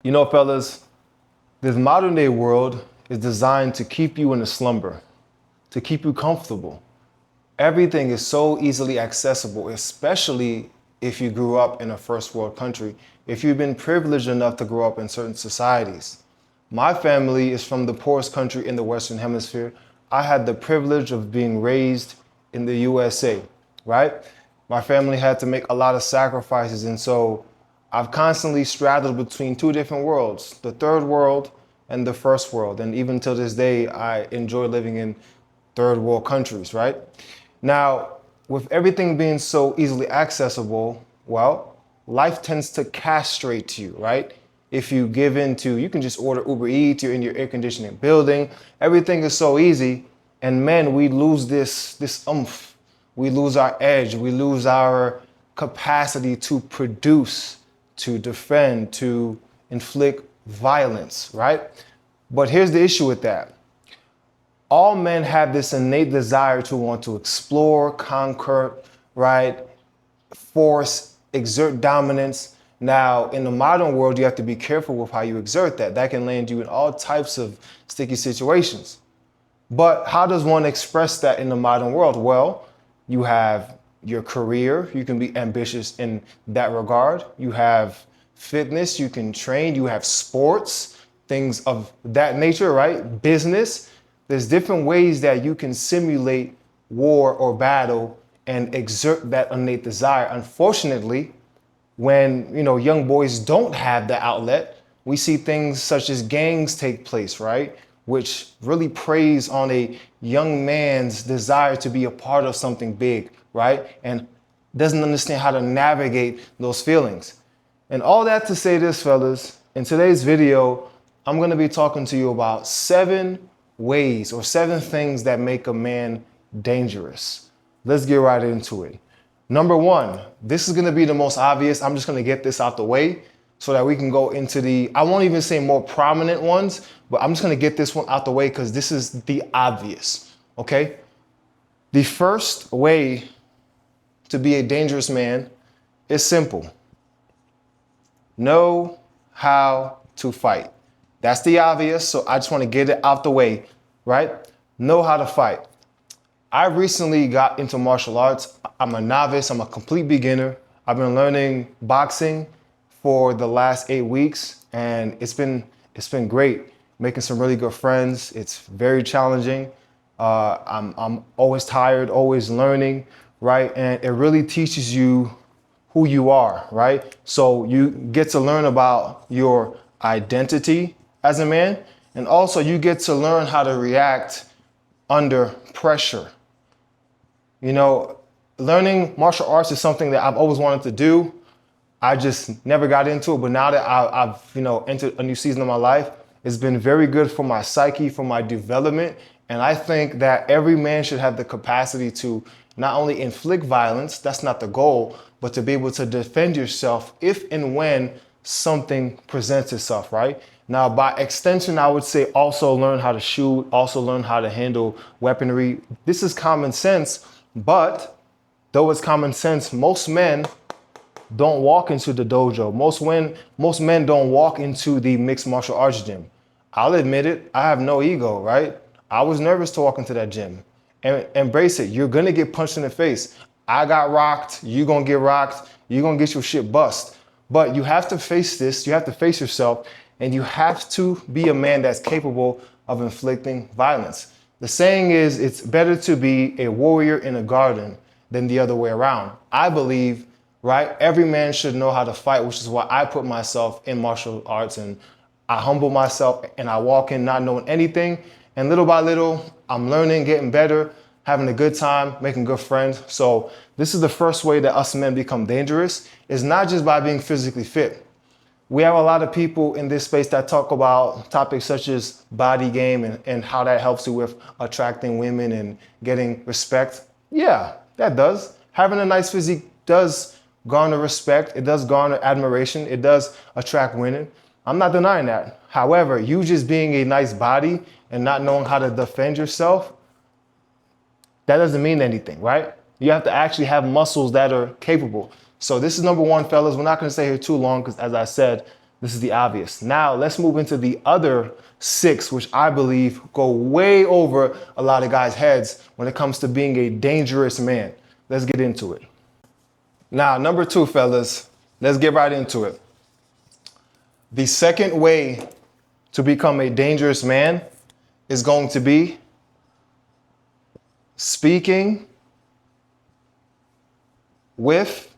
You know, fellas, this modern day world is designed to keep you in a slumber, to keep you comfortable. Everything is so easily accessible, especially if you grew up in a first world country, if you've been privileged enough to grow up in certain societies. My family is from the poorest country in the Western Hemisphere. I had the privilege of being raised in the USA, right? My family had to make a lot of sacrifices, and so I've constantly straddled between two different worlds, the third world and the first world. And even till this day, I enjoy living in third world countries, right? Now, with everything being so easily accessible, well, life tends to castrate you, right? If you give in to, you can just order Uber Eats, you're in your air conditioning building, everything is so easy. And men, we lose this oomph. We lose our edge. We lose our capacity to produce, to defend, to inflict violence, right? But here's the issue with that. All men have this innate desire to want to explore, conquer, right? Force, exert dominance. Now, in the modern world, you have to be careful with how you exert that. That can land you in all types of sticky situations. But how does one express that in the modern world? Well, you have your career, you can be ambitious in that regard. You have fitness, you can train, you have sports, things of that nature, right? Business. There's different ways that you can simulate war or battle and exert that innate desire. Unfortunately, when young boys don't have the outlet, we see things such as gangs take place, right? Which really preys on a young man's desire to be a part of something big, right? And doesn't understand how to navigate those feelings. And all that to say this, fellas, in today's video, I'm gonna be talking to you about 7 ways or 7 things that make a man dangerous. Let's get right into it. Number 1, this is gonna be the most obvious. I'm just gonna get this out the way so that we can go into the, I won't even say more prominent ones, but I'm just gonna get this one out the way because this is the obvious, okay? The first way to be a dangerous man is simple. Know how to fight. That's the obvious, so I just want to get it out the way, right? Know how to fight. I recently got into martial arts. I'm a novice, I'm a complete beginner. I've been learning boxing for the last 8 weeks, and it's been great. Making some really good friends. It's very challenging. I'm always tired, always learning, right? And it really teaches you who you are, right? So you get to learn about your identity as a man, and also you get to learn how to react under pressure. Learning martial arts is something that I've always wanted to do. I just never got into it, but now that I've entered a new season of my life, it's been very good for my psyche, for my development. And I think that every man should have the capacity to not only inflict violence, that's not the goal, but to be able to defend yourself if and when something presents itself, right? Now, by extension, I would say also learn how to shoot, also learn how to handle weaponry. This is common sense, but though it's common sense, most men don't walk into the dojo. Most men don't walk into the mixed martial arts gym. I'll admit it, I have no ego, right? I was nervous to walk into that gym. And embrace it. You're gonna get punched in the face. I got rocked, you're gonna get rocked, you're gonna get your shit bust. But you have to face this, you have to face yourself, and you have to be a man that's capable of inflicting violence. The saying is, it's better to be a warrior in a garden than the other way around. I believe, right, every man should know how to fight, which is why I put myself in martial arts, and I humble myself and I walk in not knowing anything. And little by little, I'm learning, getting better, having a good time, making good friends. So this is the first way that us men become dangerous. It's not just by being physically fit. We have a lot of people in this space that talk about topics such as body game and how that helps you with attracting women and getting respect. Yeah, that does. Having a nice physique does garner respect. It does garner admiration. It does attract women. I'm not denying that. However, you just being a nice body and not knowing how to defend yourself, that doesn't mean anything, right? You have to actually have muscles that are capable. So this is number 1, fellas. We're not going to stay here too long because, as I said, This is the obvious. Now let's move into the other 6, which I believe go way over a lot of guys' heads when it comes to being a dangerous man. Let's get into it. Now, number 2, fellas, let's get right into it. The second way to become a dangerous man is going to be speaking with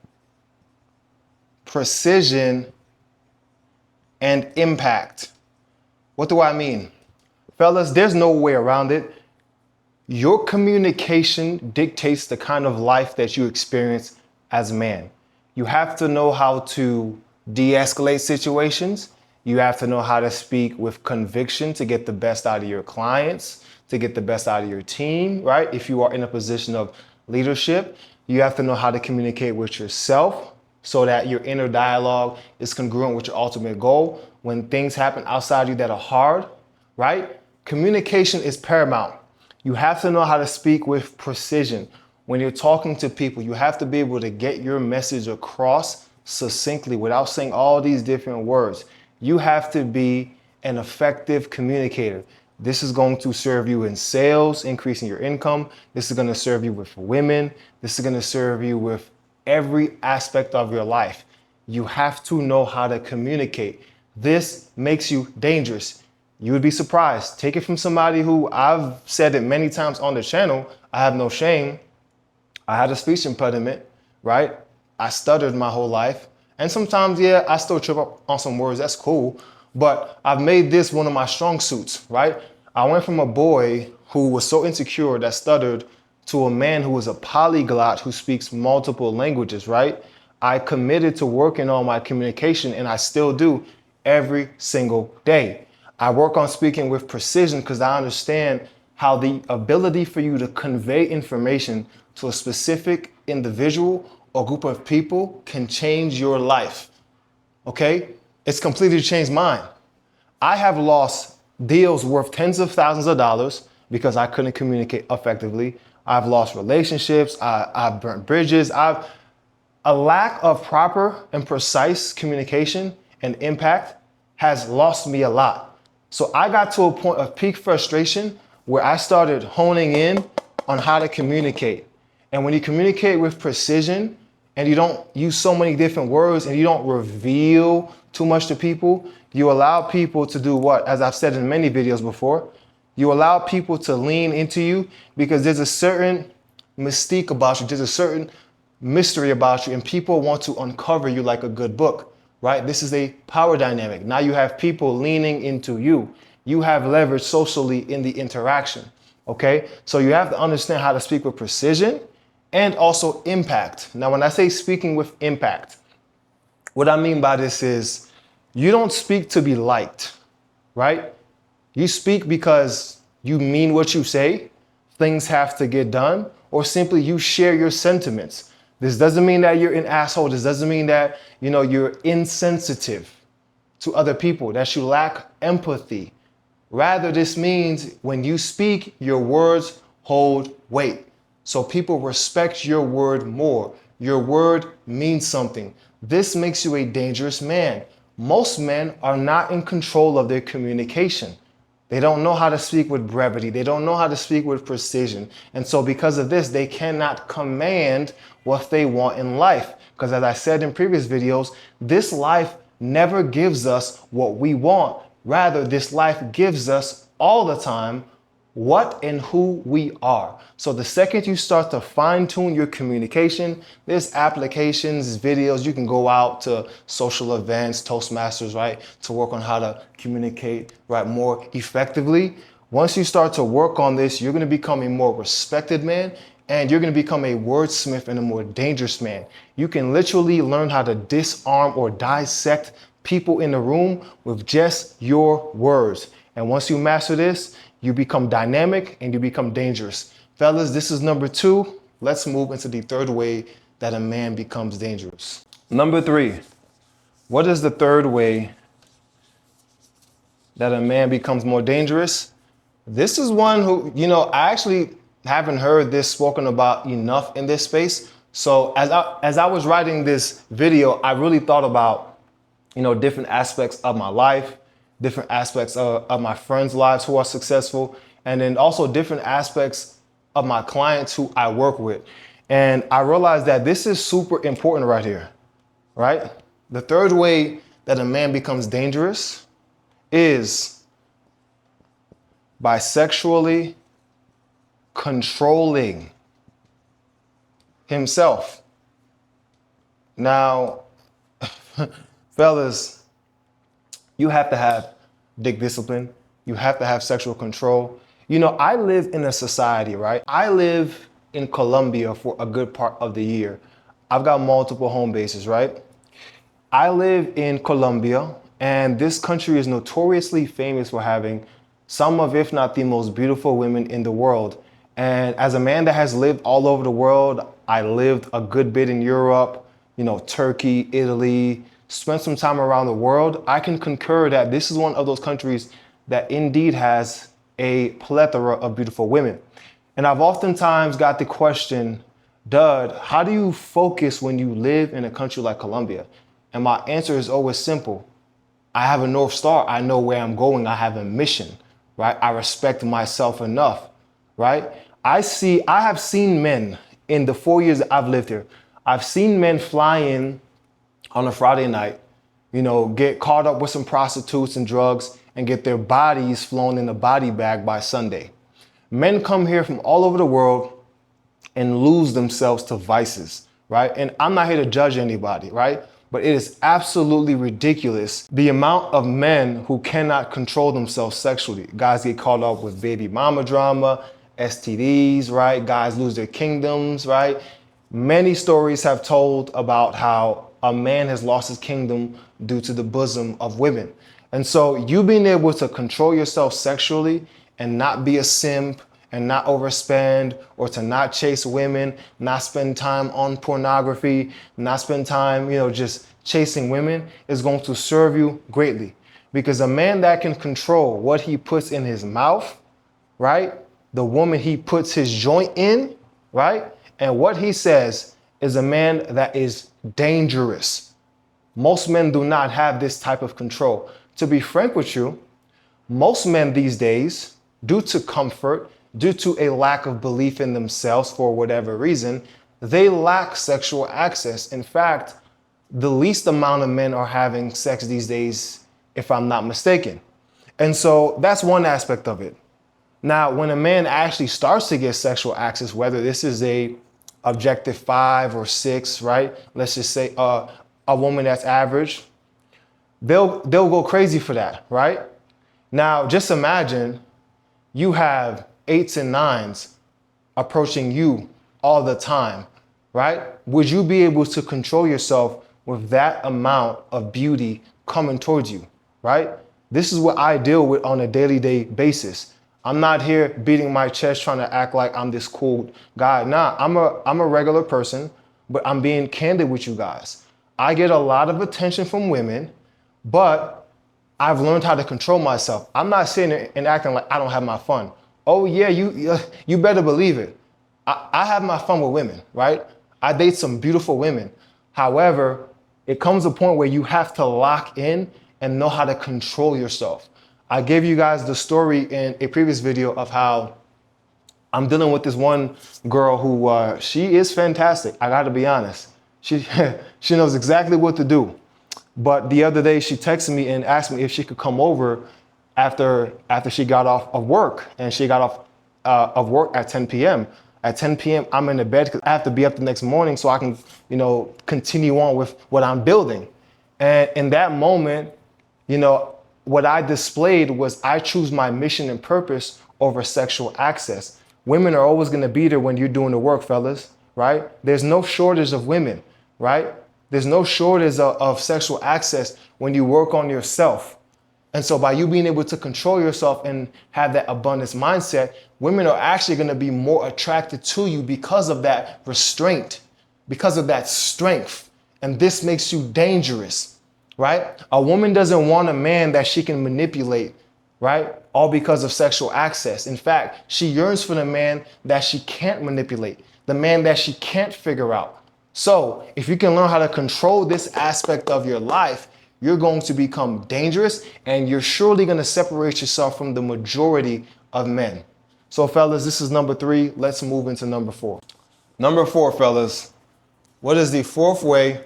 precision and impact. What do I mean? Fellas, there's no way around it. Your communication dictates the kind of life that you experience as a man. You have to know how to de-escalate situations. You have to know how to speak with conviction to get the best out of your clients, to get the best out of your team, right? If you are in a position of leadership, you have to know how to communicate with yourself so that your inner dialogue is congruent with your ultimate goal. When things happen outside you that are hard, right? Communication is paramount. You have to know how to speak with precision. When you're talking to people, you have to be able to get your message across succinctly without saying all these different words. You have to be an effective communicator. This is going to serve you in sales, increasing your income. This is going to serve you with women. This is going to serve you with every aspect of your life. You have to know how to communicate. This makes you dangerous. You would be surprised. Take it from somebody who, I've said it many times on the channel, I have no shame. I had a speech impediment, right? I stuttered my whole life. And sometimes, yeah, I still trip up on some words. That's cool. But I've made this one of my strong suits, right? I went from a boy who was so insecure that stuttered to a man who is a polyglot who speaks multiple languages, right? I committed to working on my communication, and I still do every single day. I work on speaking with precision because I understand how the ability for you to convey information to a specific individual or group of people can change your life. Okay? It's completely changed mine. I have lost deals worth tens of thousands of dollars because I couldn't communicate effectively. I've lost relationships. I've burnt bridges. A lack of proper and precise communication and impact has lost me a lot. So I got to a point of peak frustration where I started honing in on how to communicate. And when you communicate with precision and you don't use so many different words and you don't reveal too much to people, you allow people to do what? As I've said in many videos before, you allow people to lean into you because there's a certain mystique about you. There's a certain mystery about you, and people want to uncover you like a good book, right? This is a power dynamic. Now you have people leaning into you. You have leverage socially in the interaction, okay? So you have to understand how to speak with precision and also impact. Now, when I say speaking with impact, what I mean by this is you don't speak to be liked, right? You speak because you mean what you say, things have to get done, or simply you share your sentiments. This doesn't mean that you're an asshole. This doesn't mean that, you're insensitive to other people, that you lack empathy. Rather, this means when you speak, your words hold weight. So people respect your word more. Your word means something. This makes you a dangerous man. Most men are not in control of their communication. They don't know how to speak with brevity. They don't know how to speak with precision. And so because of this, they cannot command what they want in life. Because as I said in previous videos, this life never gives us what we want. Rather, this life gives us all the time what and who we are. So the second you start to fine tune your communication, there's applications, videos, you can go out to social events, Toastmasters, right? To work on how to communicate, right, more effectively. Once you start to work on this, you're going to become a more respected man, and you're going to become a wordsmith and a more dangerous man. You can literally learn how to disarm or dissect people in the room with just your words. And once you master this, you become dynamic and you become dangerous. Fellas, this is number 2. Let's move into the third way that a man becomes dangerous. Number 3. What is the third way that a man becomes more dangerous? This is one who, I actually haven't heard this spoken about enough in this space. So as I was writing this video, I really thought about, different aspects of my life, different aspects of my friends' lives who are successful, and then also different aspects of my clients who I work with. And I realized that this is super important right here, right? The third way that a man becomes dangerous is by sexually controlling himself. Now, fellas, you have to have dick discipline. You have to have sexual control. I live in a society, right? I live in Colombia for a good part of the year. I've got multiple home bases, right? I live in Colombia, and this country is notoriously famous for having some of, if not the most beautiful women in the world. And as a man that has lived all over the world, I lived a good bit in Europe, Turkey, Italy, spent some time around the world. I can concur that this is one of those countries that indeed has a plethora of beautiful women. And I've oftentimes got the question, Dud, how do you focus when you live in a country like Colombia? And my answer is always simple. I have a North Star. I know where I'm going. I have a mission, right? I respect myself enough, right? I have seen men in the 4 years that I've lived here. I've seen men fly in on a Friday night, get caught up with some prostitutes and drugs and get their bodies flown in a body bag by Sunday. Men come here from all over the world and lose themselves to vices, right? And I'm not here to judge anybody, right? But it is absolutely ridiculous the amount of men who cannot control themselves sexually. Guys get caught up with baby mama drama, STDs, right? Guys lose their kingdoms, right? Many stories have told about how a man has lost his kingdom due to the bosom of women. And so you being able to control yourself sexually and not be a simp and not overspend, or to not chase women, not spend time on pornography, not spend time, just chasing women, is going to serve you greatly. Because a man that can control what he puts in his mouth, right? The woman he puts his joint in, right? And what he says is a man that is dangerous. Most men do not have this type of control. To be frank with you, most men these days, due to comfort, due to a lack of belief in themselves for whatever reason, they lack sexual access. In fact, the least amount of men are having sex these days, if I'm not mistaken. And so that's one aspect of it. Now, when a man actually starts to get sexual access, whether this is a objective 5 or 6, right? Let's just say a woman that's average, they'll go crazy for that, right? Now, just imagine you have 8s and 9s approaching you all the time, right? Would you be able to control yourself with that amount of beauty coming towards you, right? This is what I deal with on a daily basis. I'm not here beating my chest trying to act like I'm this cool guy. Nah, I'm a regular person, but I'm being candid with you guys. I get a lot of attention from women, but I've learned how to control myself. I'm not sitting there and acting like I don't have my fun. Oh yeah, you better believe it. I have my fun with women, right? I date some beautiful women. However, it comes a point where you have to lock in and know how to control yourself. I gave you guys the story in a previous video of how I'm dealing with this one girl who she is fantastic. I gotta be honest. She knows exactly what to do. But the other day she texted me and asked me if she could come over after she got off of work, and she got off of work at 10 p.m. At 10 p.m. I'm in the bed because I have to be up the next morning so I can, continue on with what I'm building. And in that moment, what I displayed was I choose my mission and purpose over sexual access. Women are always going to be there when you're doing the work, fellas, right? There's no shortage of women, right? There's no shortage of sexual access when you work on yourself. And so by you being able to control yourself and have that abundance mindset, women are actually going to be more attracted to you because of that restraint, because of that strength. And this makes you dangerous, right? A woman doesn't want a man that she can manipulate, right? All because of sexual access. In fact, she yearns for the man that she can't manipulate, the man that she can't figure out. So if you can learn how to control this aspect of your life, you're going to become dangerous and you're surely going to separate yourself from the majority of men. So fellas, this is number 3. Let's move into number 4. Number 4, fellas, what is the 4th way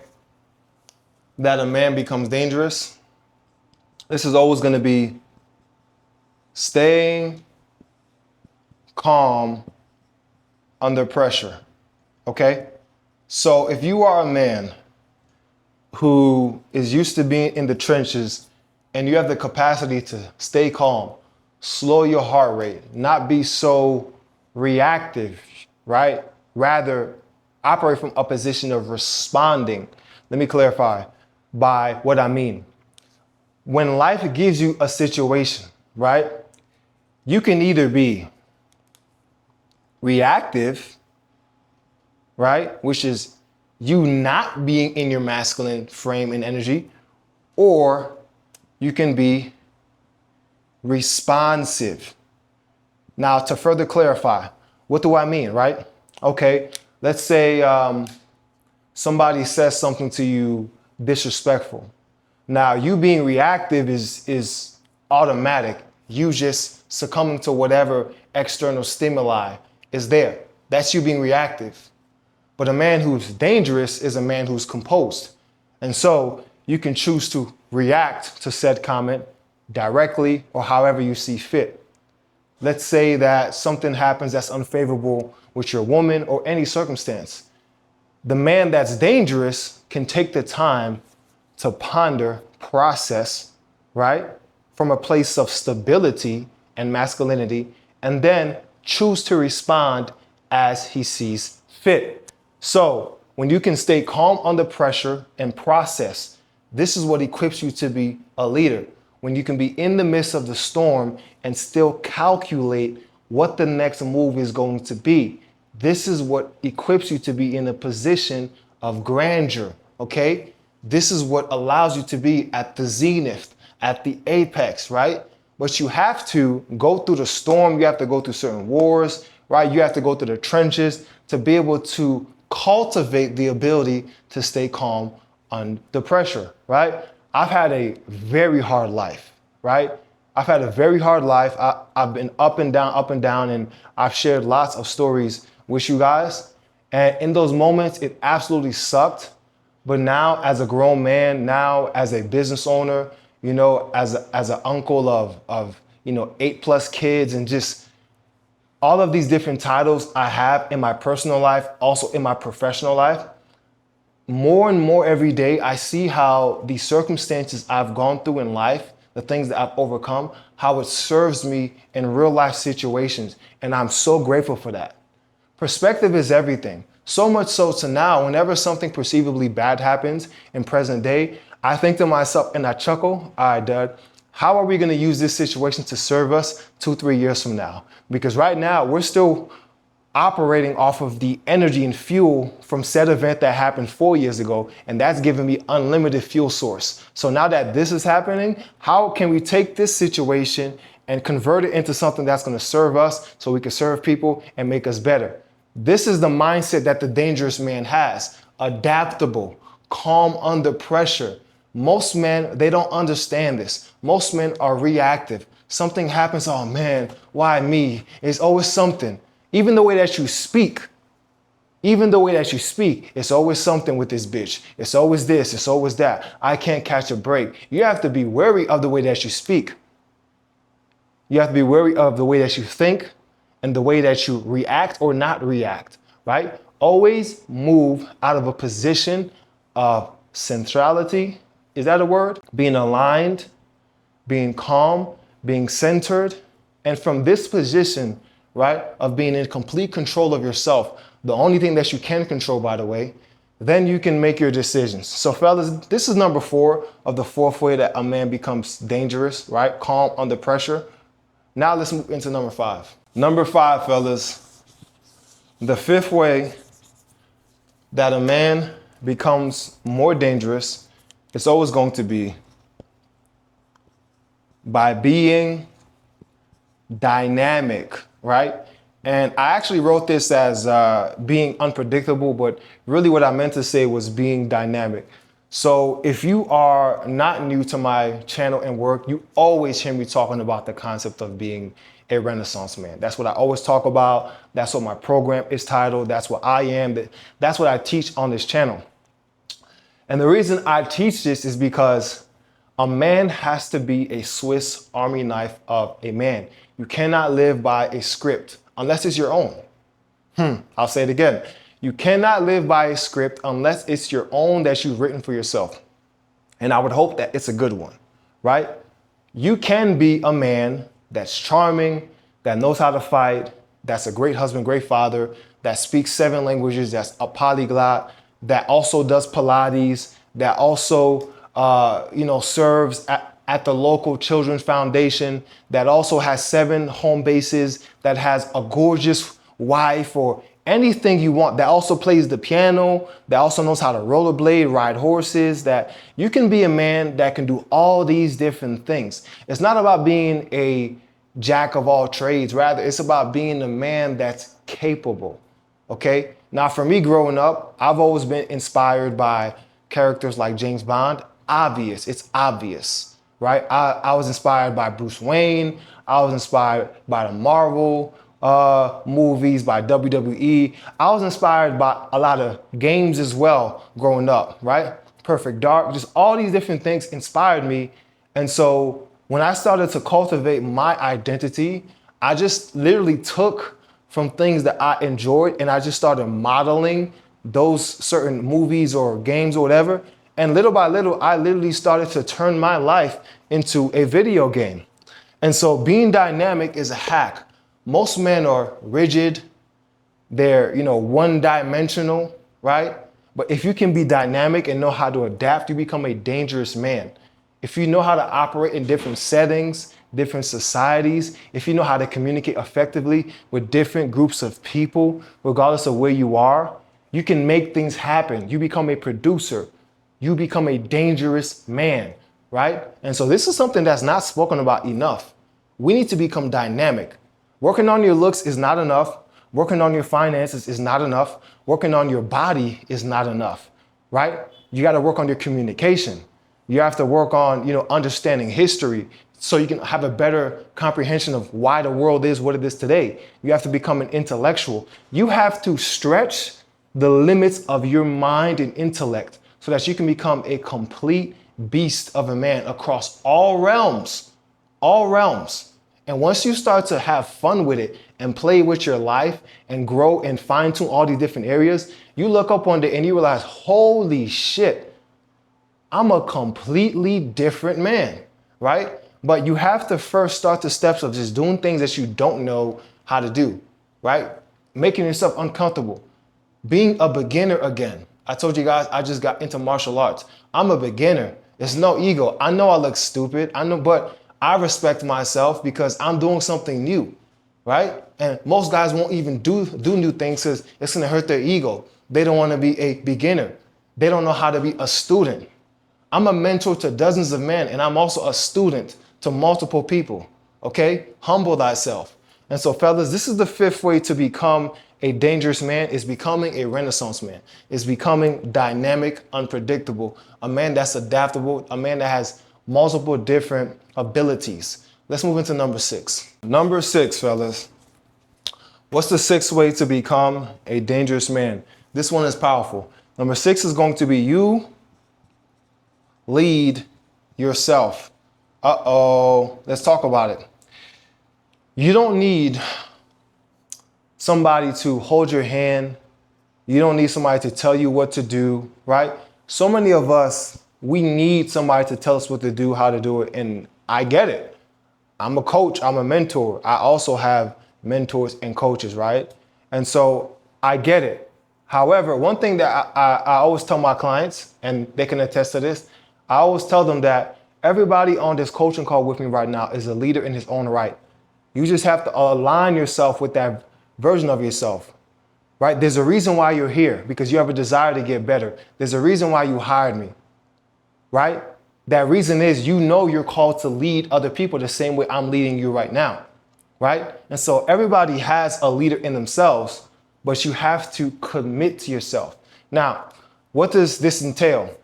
that a man becomes dangerous? This is always going to be staying calm under pressure. Okay? So if you are a man who is used to being in the trenches and you have the capacity to stay calm, slow your heart rate, not be so reactive, right? Rather operate from a position of responding. Let me clarify by what I mean. When life gives you a situation, right? You can either be reactive, right? Which is you not being in your masculine frame and energy, or you can be responsive. Now, to further clarify, what do I mean, right? Okay, let's say somebody says something to you disrespectful. Now, you being reactive is automatic. You just succumbing to whatever external stimuli is there. That's you being reactive. But a man who's dangerous is a man who's composed. And so you can choose to react to said comment directly or however you see fit. Let's say that something happens that's unfavorable with your woman or any circumstance. The man that's dangerous can take the time to ponder, process, right? From a place of stability and masculinity, and then choose to respond as he sees fit. So when you can stay calm under pressure and process, this is what equips you to be a leader. When you can be in the midst of the storm and still calculate what the next move is going to be. This is what equips you to be in a position of grandeur, okay? This is what allows you to be at the zenith, at the apex, right? But you have to go through the storm. You have to go through certain wars, right? You have to go through the trenches to be able to cultivate the ability to stay calm under pressure, right? I've had a very hard life, right? I've had a very hard life. I've been up and down, and I've shared lots of stories with you guys. And in those moments, it absolutely sucked. But now as a grown man, now as a business owner, you know, as an uncle of 8+ kids, and just all of these different titles I have in my personal life, also in my professional life, more and more every day, I see how the circumstances I've gone through in life, the things that I've overcome, how it serves me in real life situations. And I'm so grateful for that. Perspective is everything. So much so to now, whenever something perceivably bad happens in present day, I think to myself and I chuckle, all right, Dud, how are we going to use this situation to serve us 2-3 years from now? Because right now we're still operating off of the energy and fuel from said event that happened 4 years ago, and that's giving me unlimited fuel source. So now that this is happening, how can we take this situation and convert it into something that's going to serve us so we can serve people and make us better? This is the mindset that the dangerous man has. Adaptable, calm under pressure. Most men, they don't understand this. Most men are reactive. Something happens, oh man, why me? It's always something. Even the way that you speak, it's always something with this bitch. It's always this, it's always that. I can't catch a break. You have to be wary of the way that you speak. You have to be wary of the way that you think and the way that you react or not react, right? Always move out of a position of centrality. Is that a word? Being aligned, being calm, being centered. And from this position, right, of being in complete control of yourself, the only thing that you can control, by the way, then you can make your decisions. So fellas, this is number 4 of the 4th way that a man becomes dangerous, right? Calm under pressure. Now let's move into number 5. Number 5, fellas, the 5th way that a man becomes more dangerous, it's always going to be by being dynamic, right? And I actually wrote this as being unpredictable, but really what I meant to say was being dynamic. So if you are not new to my channel and work, you always hear me talking about the concept of being a Renaissance man. That's what I always talk about. That's what my program is titled. That's what I am. That's what I teach on this channel. And the reason I teach this is because a man has to be a Swiss Army knife of a man. You cannot live by a script unless it's your own. I'll say it again. You cannot live by a script unless it's your own that you've written for yourself. And I would hope that it's a good one, right? You can be a man that's charming, that knows how to fight, that's a great husband, great father, that speaks 7 languages, that's a polyglot, that also does Pilates, that also, serves at the local children's foundation, that also has 7 home bases, that has a gorgeous wife or anything you want, that also plays the piano, that also knows how to rollerblade, ride horses, that you can be a man that can do all these different things. It's not about being a jack of all trades. Rather, it's about being a man that's capable. Okay. Now, for me growing up, I've always been inspired by characters like James Bond. It's obvious, right? I was inspired by Bruce Wayne. I was inspired by the Marvel movies, by WWE. I was inspired by a lot of games as well growing up, right? Perfect Dark, just all these different things inspired me. And so when I started to cultivate my identity, I just literally took from things that I enjoyed and I just started modeling those certain movies or games or whatever. And little by little, I literally started to turn my life into a video game. And so being dynamic is a hack. Most men are rigid. They're, one-dimensional, right? But if you can be dynamic and know how to adapt, you become a dangerous man. If you know how to operate in different settings, different societies, if you know how to communicate effectively with different groups of people, regardless of where you are, you can make things happen. You become a producer. You become a dangerous man, right? And so this is something that's not spoken about enough. We need to become dynamic. Working on your looks is not enough. Working on your finances is not enough. Working on your body is not enough, right? You got to work on your communication. You have to work on, understanding history so you can have a better comprehension of why the world is what it is today. You have to become an intellectual. You have to stretch the limits of your mind and intellect so that you can become a complete beast of a man across all realms, all realms. And once you start to have fun with it and play with your life and grow and fine tune all these different areas, you look up one day and you realize, holy shit, I'm a completely different man, right? But you have to first start the steps of just doing things that you don't know how to do, right? Making yourself uncomfortable, being a beginner again. I told you guys, I just got into martial arts. I'm a beginner. There's no ego. I know I look stupid. But I respect myself because I'm doing something new, right? And most guys won't even do new things because it's gonna hurt their ego. They don't wanna be a beginner. They don't know how to be a student. I'm a mentor to dozens of men and I'm also a student to multiple people, okay? Humble thyself. And so fellas, this is the 5th way to become a dangerous man, is becoming a Renaissance man. Is becoming dynamic, unpredictable, a man that's adaptable, a man that has multiple different abilities. Let's move into number 6. Number 6, fellas. What's the 6th way to become a dangerous man? This one is powerful. Number 6 is going to be you lead yourself. Let's talk about it. You don't need somebody to hold your hand. You don't need somebody to tell you what to do, right? So many of us, we need somebody to tell us what to do, how to do it. And I get it. I'm a coach. I'm a mentor. I also have mentors and coaches, right? And so I get it. However, one thing that I always tell my clients, and they can attest to this, I always tell them that everybody on this coaching call with me right now is a leader in his own right. You just have to align yourself with that version of yourself, right? There's a reason why you're here, because you have a desire to get better. There's a reason why you hired me, right? That reason is you're called to lead other people the same way I'm leading you right now, right? And so everybody has a leader in themselves, but you have to commit to yourself. Now, what does this entail?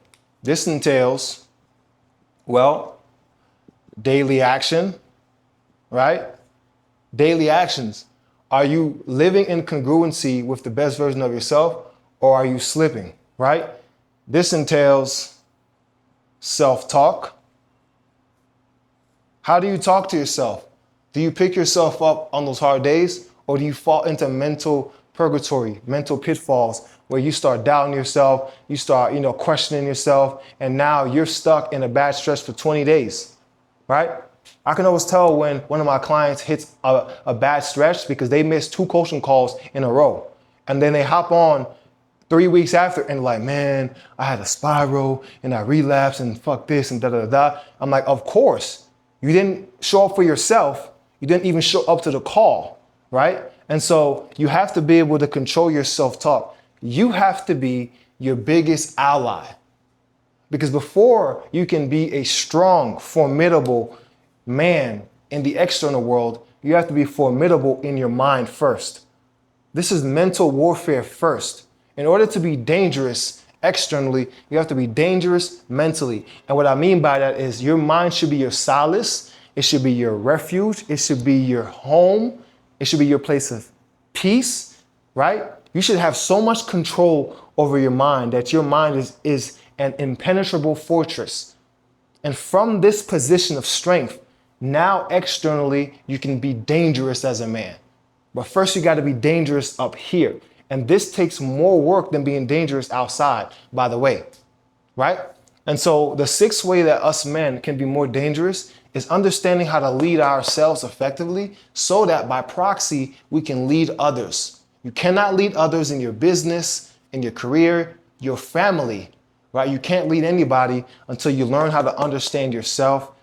This entails, well, daily action, right? Daily actions. Are you living in congruency with the best version of yourself, or are you slipping, right? This entails self-talk. How do you talk to yourself? Do you pick yourself up on those hard days, or do you fall into mental purgatory, mental pitfalls, where you start doubting yourself, you start, questioning yourself, and now you're stuck in a bad stretch for 20 days, right? I can always tell when one of my clients hits a bad stretch because they missed 2 coaching calls in a row. And then they hop on 3 weeks after and like, man, I had a spiral and I relapsed and fuck this and da da da. I'm like, of course, you didn't show up for yourself. You didn't even show up to the call, right? And so you have to be able to control your self-talk. You have to be your biggest ally. Because before you can be a strong, formidable man in the external world, you have to be formidable in your mind first. This is mental warfare first. In order to be dangerous externally, you have to be dangerous mentally. And what I mean by that is your mind should be your solace. It should be your refuge. It should be your home. It should be your place of peace, right? You should have so much control over your mind that your mind is an impenetrable fortress. And from this position of strength, now externally, you can be dangerous as a man. But first you got to be dangerous up here. And this takes more work than being dangerous outside, by the way, right? And so the 6th way that us men can be more dangerous is understanding how to lead ourselves effectively so that by proxy, we can lead others. You cannot lead others in your business, in your career, your family, right? You can't lead anybody until you learn how to understand yourself.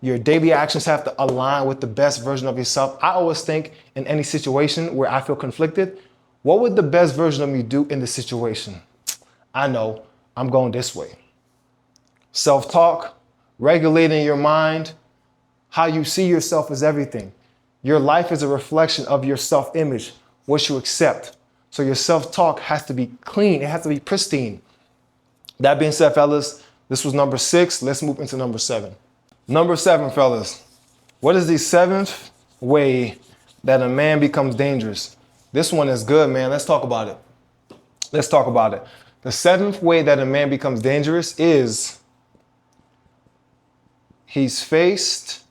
Your daily actions have to align with the best version of yourself. I always think in any situation where I feel conflicted, what would the best version of me do in this situation? I know I'm going this way. Self-talk, regulating your mind, how you see yourself is everything. Your life is a reflection of your self-image, what you accept. So your self-talk has to be clean. It has to be pristine. That being said, fellas, this was number 6. Let's move into number 7. Number 7, fellas. What is the 7th way that a man becomes dangerous? This one is good, man. Let's talk about it. Let's talk about it. The 7th way that a man becomes dangerous is he's faced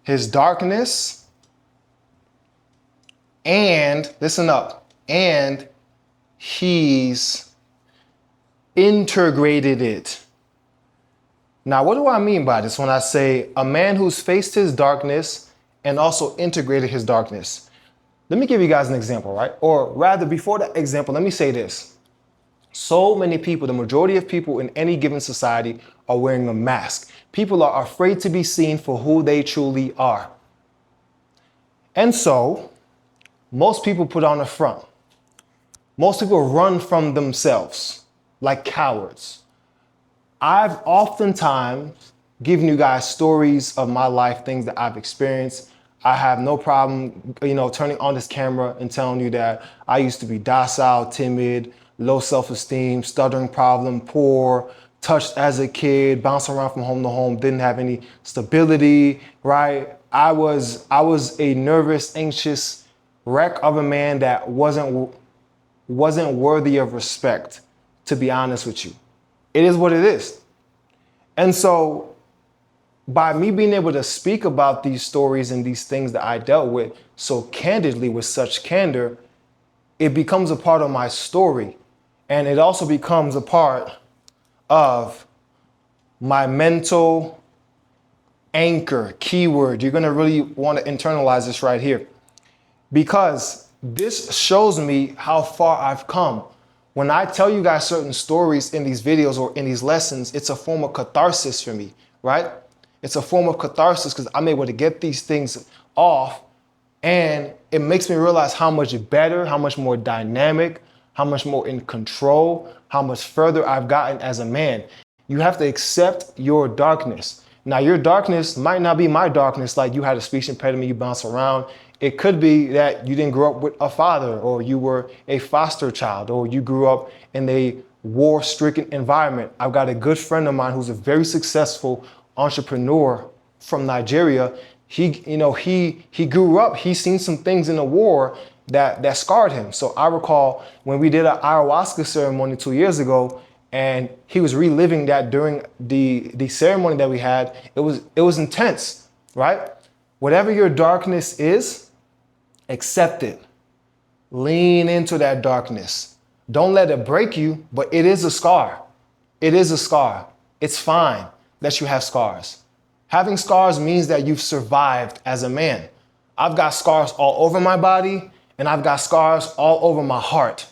his darkness and, listen up, and he's integrated it. Now, what do I mean by this when I say a man who's faced his darkness and also integrated his darkness? Let me give you guys an example, right? Or rather, before that example, let me say this. So many people, the majority of people in any given society are wearing a mask. People are afraid to be seen for who they truly are. And so, most people put on a front. Most people run from themselves like cowards. I've oftentimes given you guys stories of my life, things that I've experienced. I have no problem, turning on this camera and telling you that I used to be docile, timid, low self-esteem, stuttering problem, poor, touched as a kid, bouncing around from home to home, didn't have any stability, right? I was a nervous, anxious wreck of a man that wasn't worthy of respect, to be honest with you. It is what it is. And so by me being able to speak about these stories and these things that I dealt with so candidly, with such candor, it becomes a part of my story. And it also becomes a part of my mental anchor, keyword. You're gonna really want to internalize this right here, because this shows me how far I've come. When I tell you guys certain stories in these videos or in these lessons, it's a form of catharsis for me, right? It's a form of catharsis because I'm able to get these things off, and it makes me realize how much better, how much more dynamic, how much more in control, how much further I've gotten as a man. You have to accept your darkness. Now, your darkness might not be my darkness, like you had a speech impediment, you bounce around. It could be that you didn't grow up with a father, or you were a foster child, or you grew up in a war-stricken environment. I've got a good friend of mine who's a very successful entrepreneur from Nigeria. He grew up, he's seen some things in the war that scarred him. So I recall when we did an ayahuasca ceremony 2 years ago, and he was reliving that during the ceremony that we had. It was intense, right? Whatever your darkness is, accept it. Lean into that darkness. Don't let it break you, but it is a scar. It is a scar. It's fine that you have scars. Having scars means that you've survived as a man. I've got scars all over my body, and I've got scars all over my heart.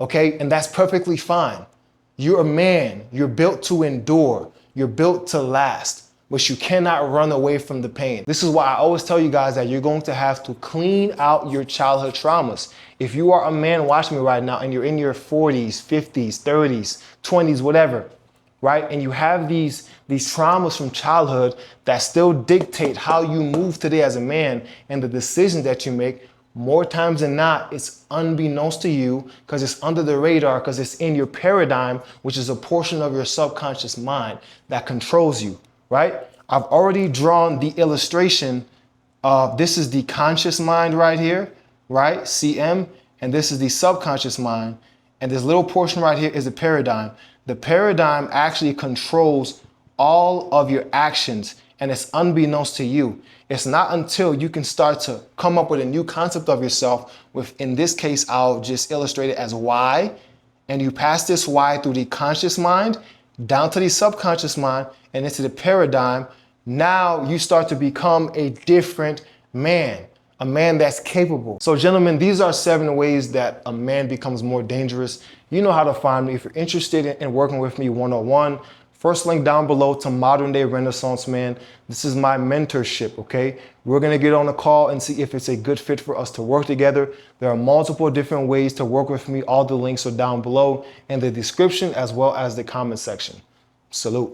Okay? And that's perfectly fine. You're a man. You're built to endure. You're built to last, but you cannot run away from the pain. This is why I always tell you guys that you're going to have to clean out your childhood traumas. If you are a man watching me right now and you're in your 40s, 50s, 30s, 20s, whatever, right? And you have these traumas from childhood that still dictate how you move today as a man and the decisions that you make, more times than not, it's unbeknownst to you because it's under the radar, because it's in your paradigm, which is a portion of your subconscious mind that controls you, right? I've already drawn the illustration of this is the conscious mind right here, right? CM, and this is the subconscious mind. And this little portion right here is the paradigm. The paradigm actually controls all of your actions, and it's unbeknownst to you. It's not until you can start to come up with a new concept of yourself with, in this case, I'll just illustrate it as why, and you pass this why through the conscious mind, down to the subconscious mind, and into the paradigm. Now you start to become a different man, a man that's capable. So gentlemen, these are 7 ways that a man becomes more dangerous. You know how to find me. If you're interested in working with me one-on-one, first link down below to Modern Day Renaissance Man. This is my mentorship, okay? We're gonna get on a call and see if it's a good fit for us to work together. There are multiple different ways to work with me. All the links are down below in the description as well as the comment section. Salute.